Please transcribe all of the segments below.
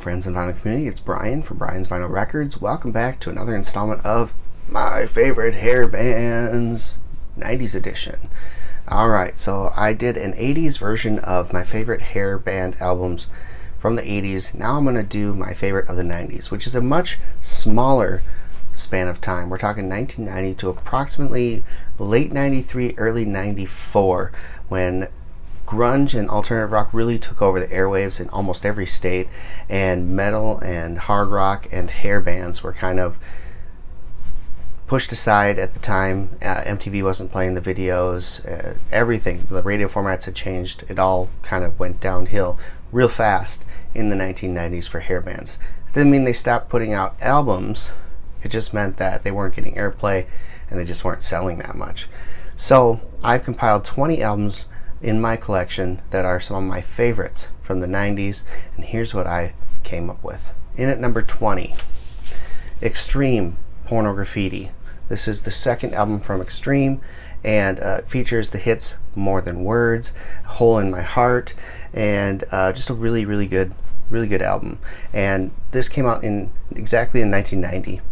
friends and vinyl community. It's Brian from Brian's Vinyl Records. Welcome back to another installment of my favorite hair bands 90s edition. Alright, so I did an 80s version of my favorite hair band albums from the 80s. Now I'm going to do my favorite of the 90s, which is a much smaller span of time. We're talking 1990 to approximately late 93, early 94, when grunge and alternative rock really took over the airwaves in almost every state, and metal and hard rock and hair bands were kind of pushed aside at the time. MTV wasn't playing the videos, everything, the radio formats had changed. It all kind of went downhill real fast in the 1990s for hair bands. It didn't mean they stopped putting out albums, it just meant that they weren't getting airplay and they just weren't selling that much. So I've compiled 20 albums in my collection that are some of my favorites from the 90s, and here's what I came up with. In at number 20, Extreme, Porno Graffiti. This is the second album from Extreme, and features the hits More Than Words, Hole in My Heart, and just a really good album. And this came out exactly in 1990.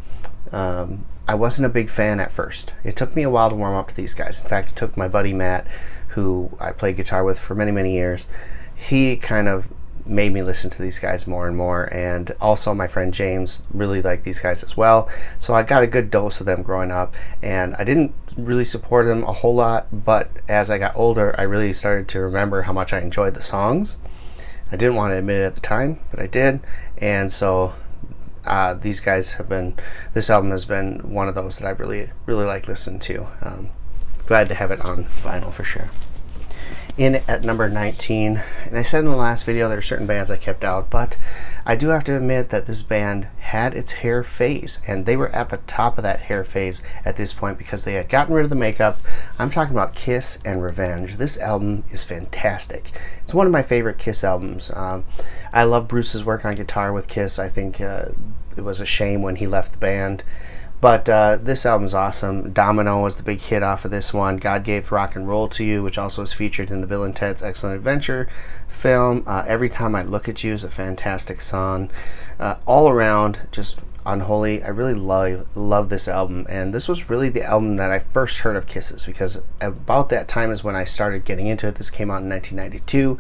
I wasn't a big fan at first. It took me a while to warm up to these guys. In fact, it took my buddy Matt, who I played guitar with for many years. He kind of made me listen to these guys more and more, and also my friend James really liked these guys as well. So I got a good dose of them growing up, and I didn't really support them a whole lot, but as I got older, I really started to remember how much I enjoyed the songs. I didn't want to admit it at the time, but I did, and so these guys have been, this album has been one of those that I really like listening to. Glad to have it on vinyl for sure. In at number 19, and I said in the last video there are certain bands I kept out, but I do have to admit that this band had its hair phase, and they were at the top of that hair phase at this point because they had gotten rid of the makeup. I'm talking about Kiss and Revenge. This album is fantastic. It's one of my favorite Kiss albums. I love Bruce's work on guitar with Kiss. I think it was a shame when he left the band. But this album's awesome. Domino was the big hit off of this one. God Gave Rock and Roll to You, which also was featured in the Bill and Ted's Excellent Adventure film. Every Time I Look at You is a fantastic song. All around, just unholy. I really love this album. And this was really the album that I first heard of Kiss's, because about that time is when I started getting into it. This came out in 1992.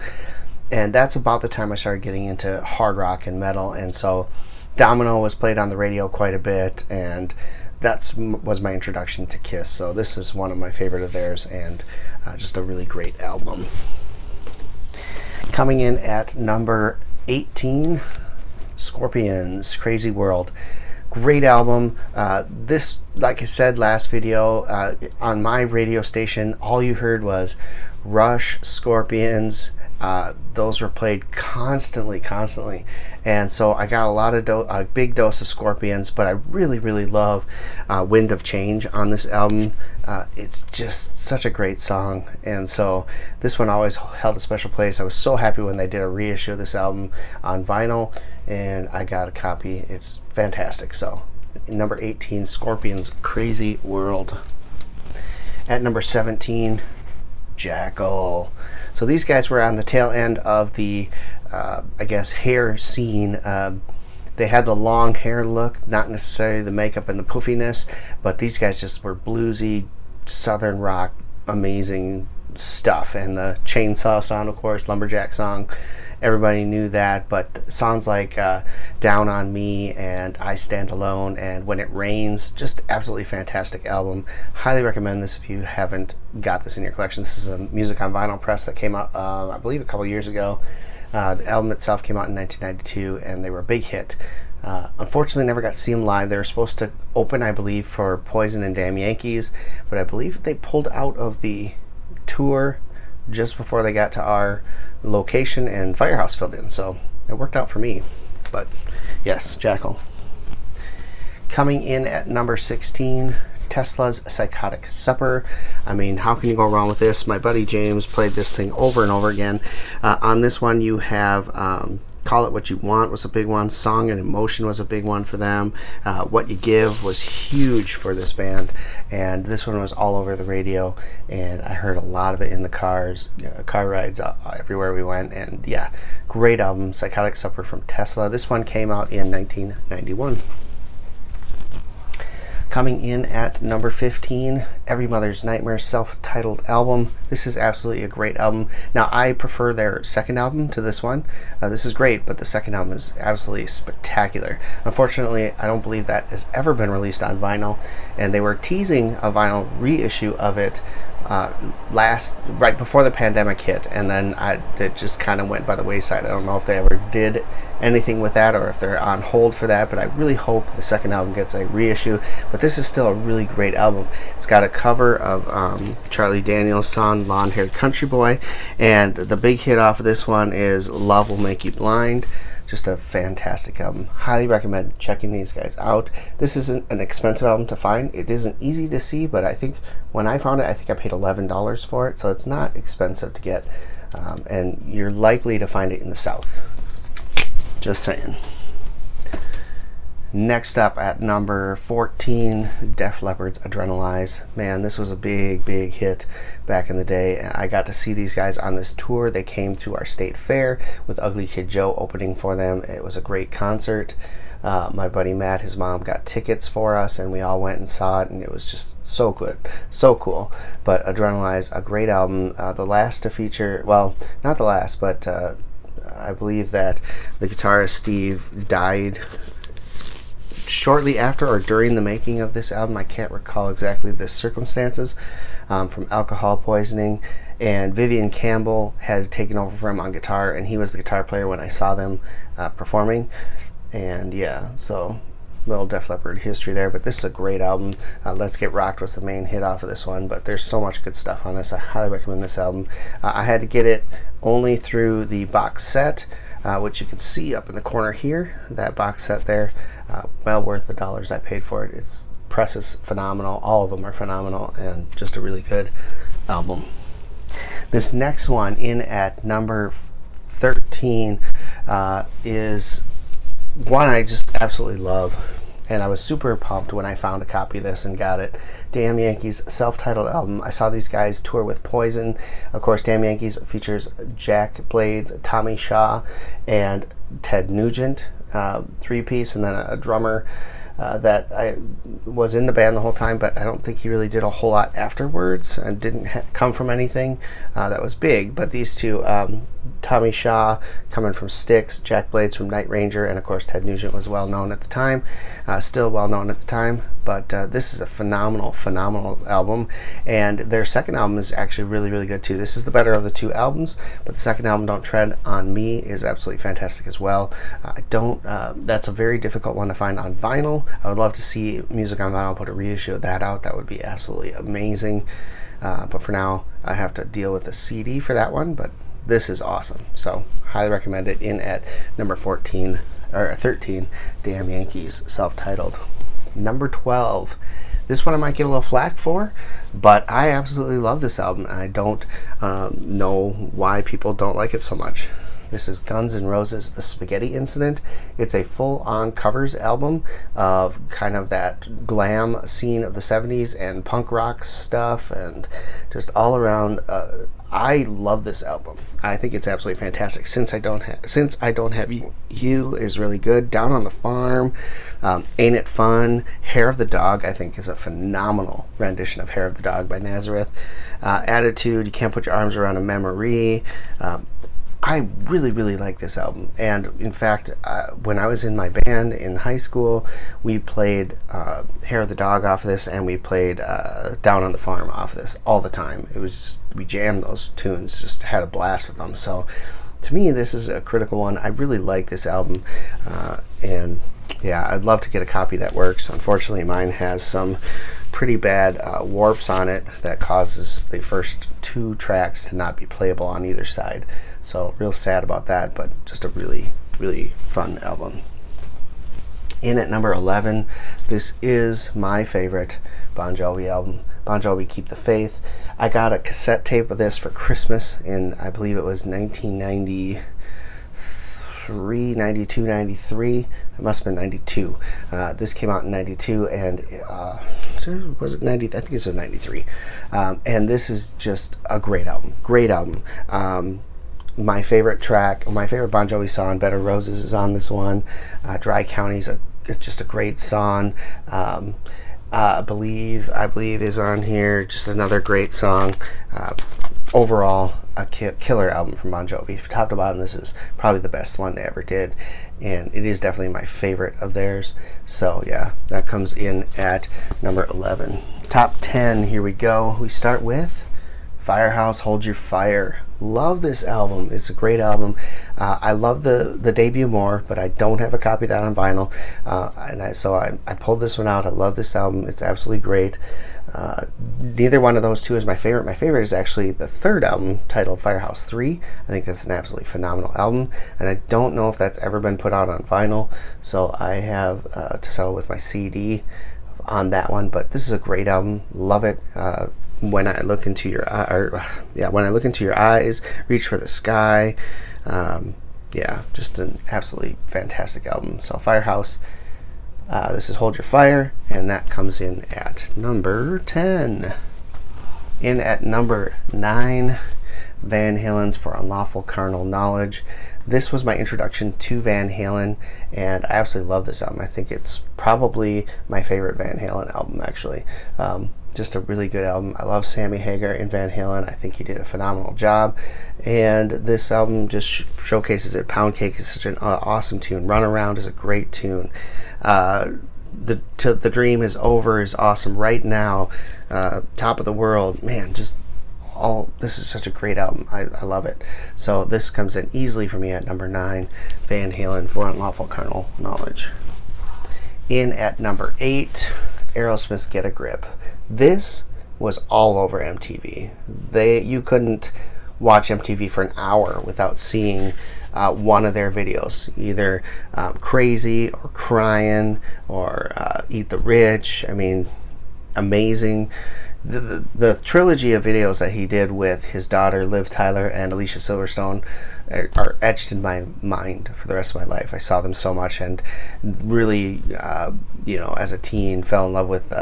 And that's about the time I started getting into hard rock and metal. And so Domino was played on the radio quite a bit, and that was my introduction to Kiss. So this is one of my favorite of theirs, and just a really great album. Coming in at number 18, Scorpions, Crazy World. Great album. This, like I said last video, on my radio station, all you heard was Rush, Scorpions. Those were played constantly, and so I got a big dose of Scorpions, but I really love Wind of Change on this album. It's just such a great song, and so this one always held a special place. I was so happy when they did a reissue of this album on vinyl, and I got a copy. It's fantastic. So number 18, Scorpions, Crazy World. At number 17, Jackyl. So these guys were on the tail end of the, I guess, hair scene. They had the long hair look, not necessarily the makeup and the poofiness, but these guys just were bluesy, southern rock, amazing stuff. And the chainsaw song, of course, lumberjack song, everybody knew that, but songs like Down on Me and I Stand Alone and When It Rains, just absolutely fantastic album. Highly recommend this if you haven't got this in your collection. This is a Music on Vinyl press that came out, I believe, a couple years ago. The album itself came out in 1992, and they were a big hit. Unfortunately, never got to see them live. They were supposed to open, I believe, for Poison and Damn Yankees, but I believe they pulled out of the tour just before they got to our location, and Firehouse filled in, so it worked out for me. But yes, Jackyl. Coming in at number 16, Tesla's Psychotic Supper. I mean, how can you go wrong with this? My buddy James played this thing over and over again. On this one you have Call It What You Want was a big one. Song and Emotion was a big one for them. What You Give was huge for this band, and this one was all over the radio, and I heard a lot of it in the cars, car rides everywhere we went. And yeah, great album. Psychotic Supper from Tesla. This one came out in 1991. Coming in at number 15, Every Mother's Nightmare self-titled album. This is absolutely a great album. Now, I prefer their second album to this one. This is great, but the second album is absolutely spectacular. Unfortunately, I don't believe that has ever been released on vinyl, and they were teasing a vinyl reissue of it right before the pandemic hit, and then it just kind of went by the wayside. I don't know if they ever did anything with that or if they're on hold for that, but I really hope the second album gets a reissue. But this is still a really great album. It's got a cover of Charlie Daniels' song Blonde Haired Country Boy, and the big hit off of this one is Love Will Make You Blind. Just a fantastic album. Highly recommend checking these guys out. This isn't an expensive album to find. It isn't easy to see, but I think when I found it, I think I paid $11 for it, so it's not expensive to get, and you're likely to find it in the South. Just saying. Next up at number 14, Def Leppard's Adrenalize. Man, this was a big hit back in the day. I got to see these guys on this tour. They came to our state fair with Ugly Kid Joe opening for them. It was a great concert. My buddy Matt, his mom, got tickets for us, and we all went and saw it, and it was just so good, so cool. But Adrenalize, a great album. The last to feature, well, not the last, but I believe that the guitarist Steve died shortly after or during the making of this album. I can't recall exactly the circumstances, from alcohol poisoning, and Vivian Campbell has taken over for him on guitar, and he was the guitar player when I saw them performing. And yeah, so little Def Leppard history there, but this is a great album. Let's Get Rocked was the main hit off of this one, but there's so much good stuff on this. I highly recommend this album. I had to get it only through the box set, which you can see up in the corner here. That box set there, well worth the dollars I paid for it. Its press is phenomenal. All of them are phenomenal, and just a really good album. This next one in at number 13 is one I just absolutely love, and I was super pumped when I found a copy of this and got it. Damn Yankees self-titled album. I saw these guys tour with Poison. Of course, Damn Yankees features Jack Blades, Tommy Shaw, and Ted Nugent, three-piece, and then a drummer that I was in the band the whole time, but I don't think he really did a whole lot afterwards and didn't come from anything that was big. But these two, Tommy Shaw coming from Styx, Jack Blades from Night Ranger, and of course Ted Nugent was well known at the time, still well known at the time. But this is a phenomenal album, and their second album is actually really good too. This is the better of the two albums, but the second album, Don't Tread on Me, is absolutely fantastic as well. That's a very difficult one to find on vinyl. I would love to see Music on Vinyl put a reissue of that out. That would be absolutely amazing. But for now, I have to deal with the CD for that one. But this is awesome. So highly recommend it. In at number 14 or 13, Damn Yankees self-titled. Number 12. This one I might get a little flack for, but I absolutely love this album, and I don't know why people don't like it so much. This is Guns N' Roses' The Spaghetti Incident. It's a full-on covers album of kind of that glam scene of the 70s and punk rock stuff, and just all around. I love this album. I think it's absolutely fantastic. Since I Don't Have You is really good. Down on the Farm, Ain't It Fun, Hair of the Dog, I think is a phenomenal rendition of Hair of the Dog by Nazareth. Attitude, You Can't Put Your Arms Around a Memory. I really like this album, and in fact, when I was in my band in high school, we played Hair of the Dog off of this, and we played Down on the Farm off of this all the time. It was just, we jammed those tunes, just had a blast with them. So to me, this is a critical one. I really like this album, and yeah, I'd love to get a copy that works. Unfortunately, mine has some pretty bad warps on it that causes the first two tracks to not be playable on either side. So real sad about that, but just a really fun album. In at number 11, this is my favorite Bon Jovi album, Bon Jovi Keep the Faith. I got a cassette tape of this for Christmas in, I believe it was 1990. 93, 92, 93. It must have been 92. This came out in 92, and was it 90? I think this was 93. And this is just a great album. Great album. My favorite track, my favorite Bon Jovi song, Bed of Roses, is on this one. Dry County's just a great song. I believe is on here. Just another great song. Overall, a killer album from Bon Jovi. From top to bottom, this is probably the best one they ever did, and it is definitely my favorite of theirs. So yeah, that comes in at number 11. Top 10, here we go. We start with Firehouse, Hold Your Fire. Love this album. It's a great album. I love the debut more, but I don't have a copy of that on vinyl. So I pulled this one out. I love this album. It's absolutely great. Neither one of those two is my favorite. My favorite is actually the third album, titled Firehouse 3. I think that's an absolutely phenomenal album, and I don't know if that's ever been put out on vinyl, so I have to settle with my CD on that one. But this is a great album. Love it. When I look into your eyes, Reach for the Sky. Just an absolutely fantastic album. So Firehouse. This is Hold Your Fire, and that comes in at number 10. In at number 9, Van Halen's For Unlawful Carnal Knowledge. This was my introduction to Van Halen, and I absolutely love this album. I think it's probably my favorite Van Halen album, actually. Just a really good album. I love Sammy Hagar in Van Halen. I think he did a phenomenal job, and this album just showcases it. Pound Cake is such an awesome tune. Run Around is a great tune. The Dream Is Over is awesome. Right Now, Top of the World, man, this is such a great album. I love it. So this comes in easily for me at number 9, Van Halen, For Unlawful Carnal Knowledge. In at number 8, Aerosmith's Get a Grip. This was all over MTV. You couldn't watch MTV for an hour without seeing one of their videos, either Crazy or Crying or Eat the Rich. I mean, amazing. The trilogy of videos that he did with his daughter Liv Tyler and Alicia Silverstone are etched in my mind for the rest of my life. I saw them so much, and really, as a teen, fell in love with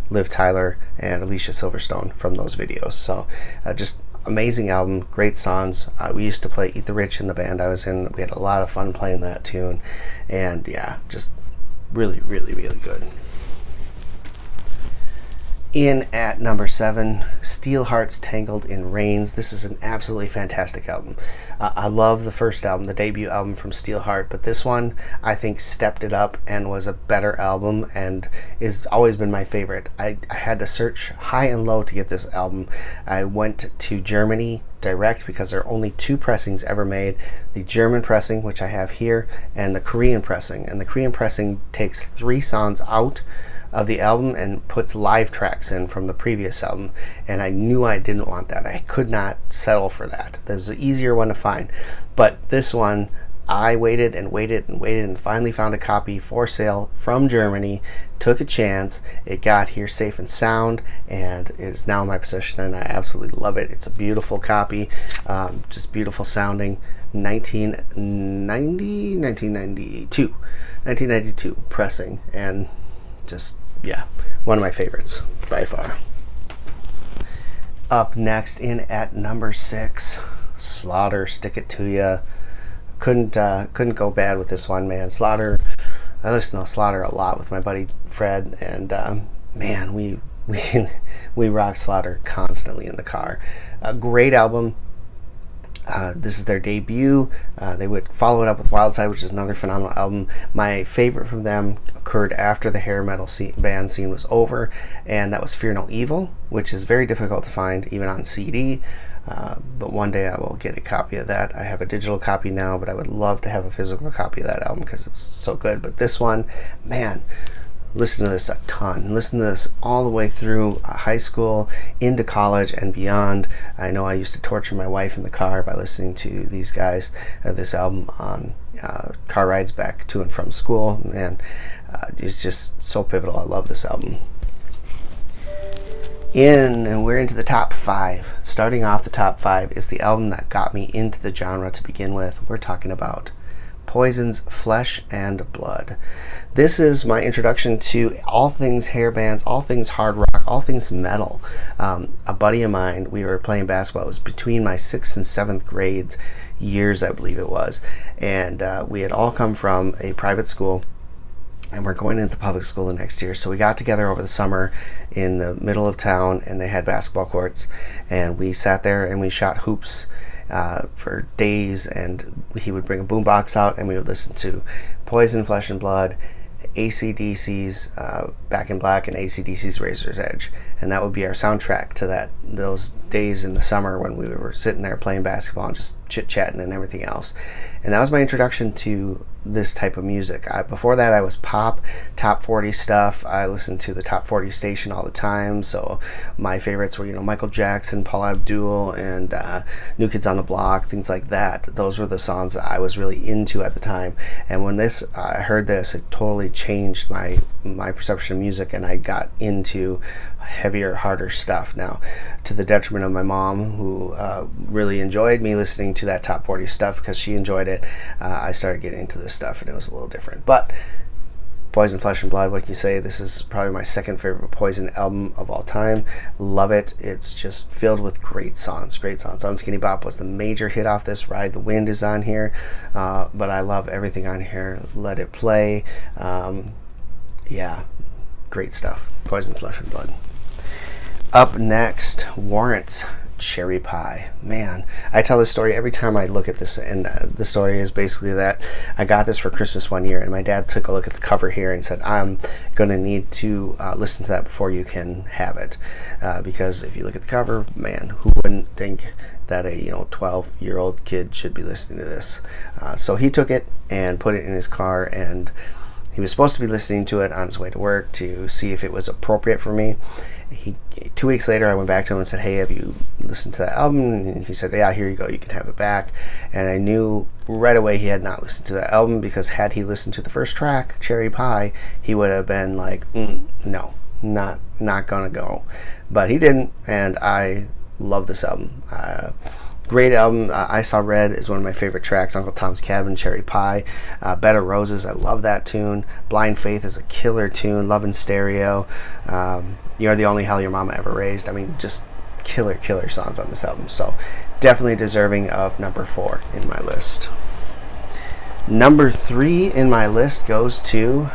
Liv Tyler and Alicia Silverstone from those videos. So just amazing album, great songs. We used to play Eat the Rich in the band I was in. We had a lot of fun playing that tune, and yeah, just really, really, really good. In at number 7, Steelheart's Tangled in Rains. This is an absolutely fantastic album. I love the first album, the debut album from Steelheart, but this one I think stepped it up and was a better album and has always been my favorite. I had to search high and low to get this album. I went to Germany direct because there are only 2 pressings ever made, the German pressing, which I have here, and the Korean pressing. And the Korean pressing takes 3 songs out of the album and puts live tracks in from the previous album, and I knew I didn't want that. I could not settle for that. There's an easier one to find, but this one I waited and waited and waited and finally found a copy for sale from Germany. Took a chance. It got here safe and sound, and it is now in my possession, and I absolutely love it. It's a beautiful copy, just beautiful sounding. 1992 pressing, and just, yeah, one of my favorites by far. Up next, in at number 6, Slaughter, Stick It To Ya. Couldn't go bad with this one, man. Slaughter, I listen to Slaughter a lot with my buddy Fred, and man, we rock Slaughter constantly in the car. A great album. This is their debut. They would follow it up with Wild Side, which is another phenomenal album. My favorite from them occurred after the hair metal band scene was over, and that was Fear No Evil, which is very difficult to find even on CD. But one day I will get a copy of that. I have a digital copy now, but I would love to have a physical copy of that album because it's so good. But this one, man, listen to this a ton. Listen to this all the way through high school, into college, and beyond. I know I used to torture my wife in the car by listening to these guys, this album on car rides back to and from school. Man, it's just so pivotal. I love this album. And we're into the top 5. Starting off the top 5 is the album that got me into the genre to begin with. We're talking about Poison's Flesh and Blood. This is my introduction to all things hair bands, all things hard rock, all things metal. A buddy of mine, we were playing basketball. It was between my 6th and 7th grade years, I believe it was. And we had all come from a private school, and we're going into public school the next year. So we got together over the summer in the middle of town, and they had basketball courts, and we sat there and we shot hoops for days. And he would bring a boombox out, and we would listen to Poison, Flesh and Blood, AC/DC's Back in Black, and AC/DC's Razor's Edge. And that would be our soundtrack to those days in the summer when we were sitting there playing basketball and just chit-chatting and everything else. And that was my introduction to this type of music. Before that, I was pop, top 40 stuff. I listened to the top 40 station all the time. So my favorites were, Michael Jackson, Paula Abdul, and New Kids on the Block, things like that. Those were the songs that I was really into at the time. And when I heard this, it totally changed my perception of music, and I got into heavier, harder stuff. Now, to the detriment of my mom, who really enjoyed me listening to that top 40 stuff because she enjoyed it, I started getting into this stuff, and it was a little different. But Poison, Flesh and Blood, what can you say? This is probably my second favorite Poison album of all time. Love it. It's just filled with great songs. Unskinny Bop was the major hit off this. Ride the Wind is on here, but I love everything on here. Let It Play. Yeah, great stuff. Poison, Flesh and Blood. Up next, Warrant's Cherry Pie. Man, I tell this story every time I look at this, and the story is basically that I got this for Christmas one year, and my dad took a look at the cover here and said, I'm going to need to listen to that before you can have it, because if you look at the cover, man, who wouldn't think that a 12-year-old kid should be listening to this? So he took it and put it in his car, and he was supposed to be listening to it on his way to work to see if it was appropriate for me. 2 weeks later, I went back to him and said, hey, have you listened to that album? And he said, yeah, here you go, you can have it back. And I knew right away he had not listened to that album, because had he listened to the first track, Cherry Pie, he would have been like, no, not gonna go. But he didn't, and I love this album. Great album. I Saw Red is one of my favorite tracks. Uncle Tom's Cabin, Cherry Pie, Bed of Roses, I love that tune. Blind Faith is a killer tune. Love in Stereo, You're the Only Hell Your Mama Ever Raised. I mean, just killer songs on this album. So definitely deserving of number 4 in my list. Number 3 in my list goes to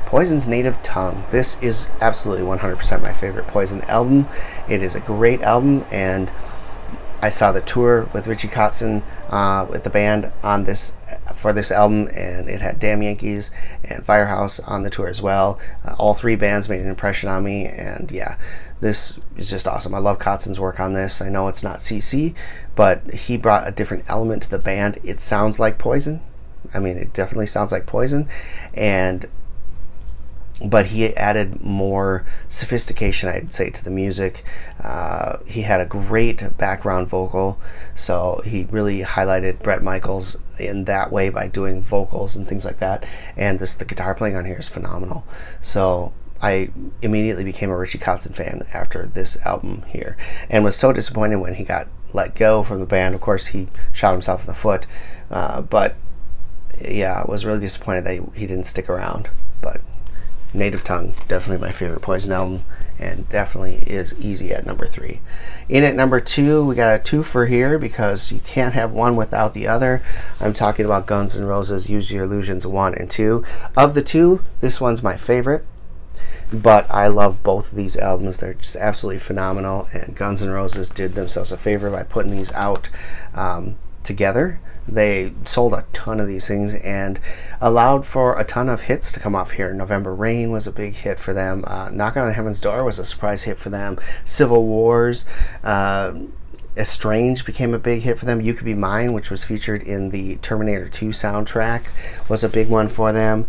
Poison's Native Tongue. This is absolutely 100% my favorite Poison album. It is a great album, and I saw the tour with Richie Kotzen with the band on this for this album, and it had Damn Yankees and Firehouse on the tour as well. All 3 bands made an impression on me, and yeah, this is just awesome. I love Kotzen's work on this. I know it's not CC, but he brought a different element to the band. It sounds like Poison. I mean, it definitely sounds like Poison, but he added more sophistication, I'd say, to the music. He had a great background vocal, so he really highlighted Bret Michaels in that way by doing vocals and things like that. And the guitar playing on here is phenomenal. So I immediately became a Richie Kotzen fan after this album here, and was so disappointed when he got let go from the band. Of course, he shot himself in the foot, but yeah, I was really disappointed that he didn't stick around. But Native Tongue, definitely my favorite Poison album, and definitely is easy at number 3. In at number 2, we got a twofer here, because you can't have one without the other. I'm talking about Guns N' Roses' Use Your Illusions 1 and 2. Of the 2, this one's my favorite, but I love both of these albums. They're just absolutely phenomenal, and Guns N' Roses did themselves a favor by putting these out together. They sold a ton of these things and allowed for a ton of hits to come off here. November Rain was a big hit for them. Knocking on Heaven's Door was a surprise hit for them. Civil Wars, Estranged became a big hit for them. You Could Be Mine, which was featured in the Terminator 2 soundtrack, was a big one for them.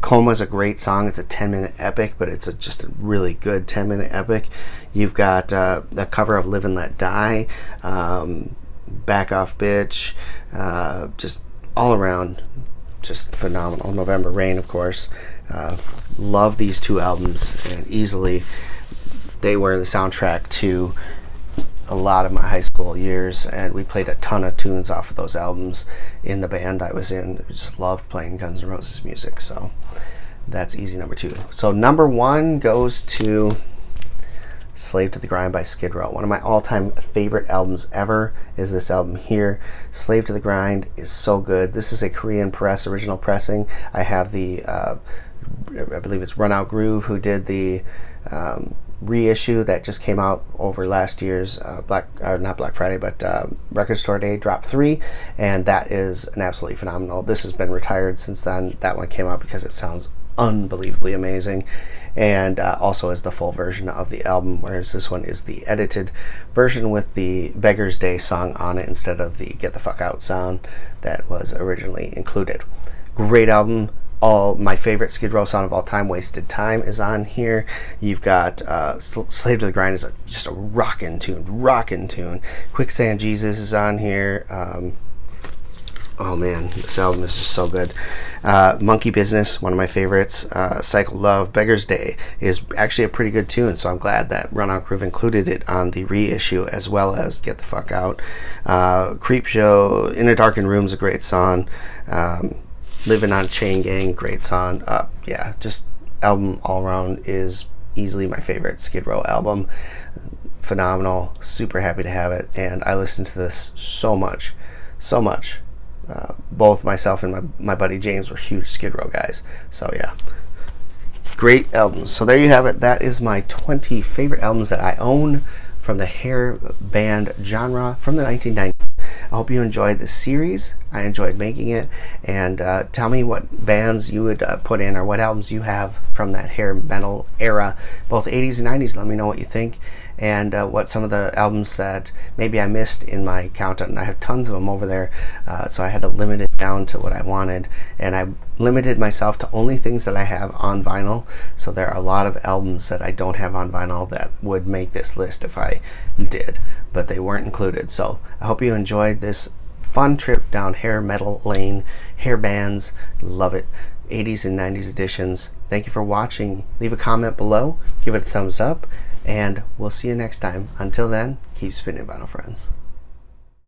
Coma's a great song. It's a 10-minute epic, but it's just a really good 10-minute epic. You've got the cover of Live and Let Die, Back Off Bitch, just all around just phenomenal. November Rain, of course. Love these 2 albums, and easily they were the soundtrack to a lot of my high school years, and we played a ton of tunes off of those albums in the band I was in. We just loved playing Guns N' Roses music, so that's easy number 2. So number 1 goes to Slave to the Grind by Skid Row. One of my all-time favorite albums ever is this album here. Slave to the Grind is so good. This is a Korean press, original pressing. I have the, I believe it's Run Out Groove, who did the reissue that just came out over last year's not Black Friday, but Record Store Day, Drop 3, and that is an absolutely phenomenal. This has been retired since then. That one came out because it sounds unbelievably amazing, and also is the full version of the album, whereas this one is the edited version with the Beggar's Day song on it instead of the Get the Fuck Out sound that was originally included. Great album. All my favorite Skid Row song of all time, Wasted Time, is on here. You've got Slave to the Grind is just a rockin' tune. Quicksand Jesus is on here. Oh man, this album is just so good. Monkey Business, one of my favorites. Cycle Love, Beggar's Day is actually a pretty good tune, so I'm glad that Run Out Groove included it on the reissue, as well as Get the Fuck Out. Creep Show, In a Darkened Room is a great song. Living on Chain Gang, great song. Yeah, just album all around is easily my favorite Skid Row album. Phenomenal, super happy to have it, and I listen to this so much. Both myself and my buddy James were huge Skid Row guys, so yeah, great albums. So there you have it. That is my 20 favorite albums that I own from the hair band genre from the 1990s. I hope you enjoyed this series. I enjoyed making it, and tell me what bands you would put in, or what albums you have from that hair metal era, both 80s and 90s. Let me know what you think, and what some of the albums that maybe I missed in my countdown. And I have tons of them over there, so I had to limit it down to what I wanted, and I limited myself to only things that I have on vinyl. So there are a lot of albums that I don't have on vinyl that would make this list if I did, but they weren't included. So I hope you enjoyed this fun trip down hair metal lane, hair bands. Love it. 80s and 90s editions. Thank you for watching. Leave a comment below, give it a thumbs up, and we'll see you next time. Until then, keep spinning, vinyl friends.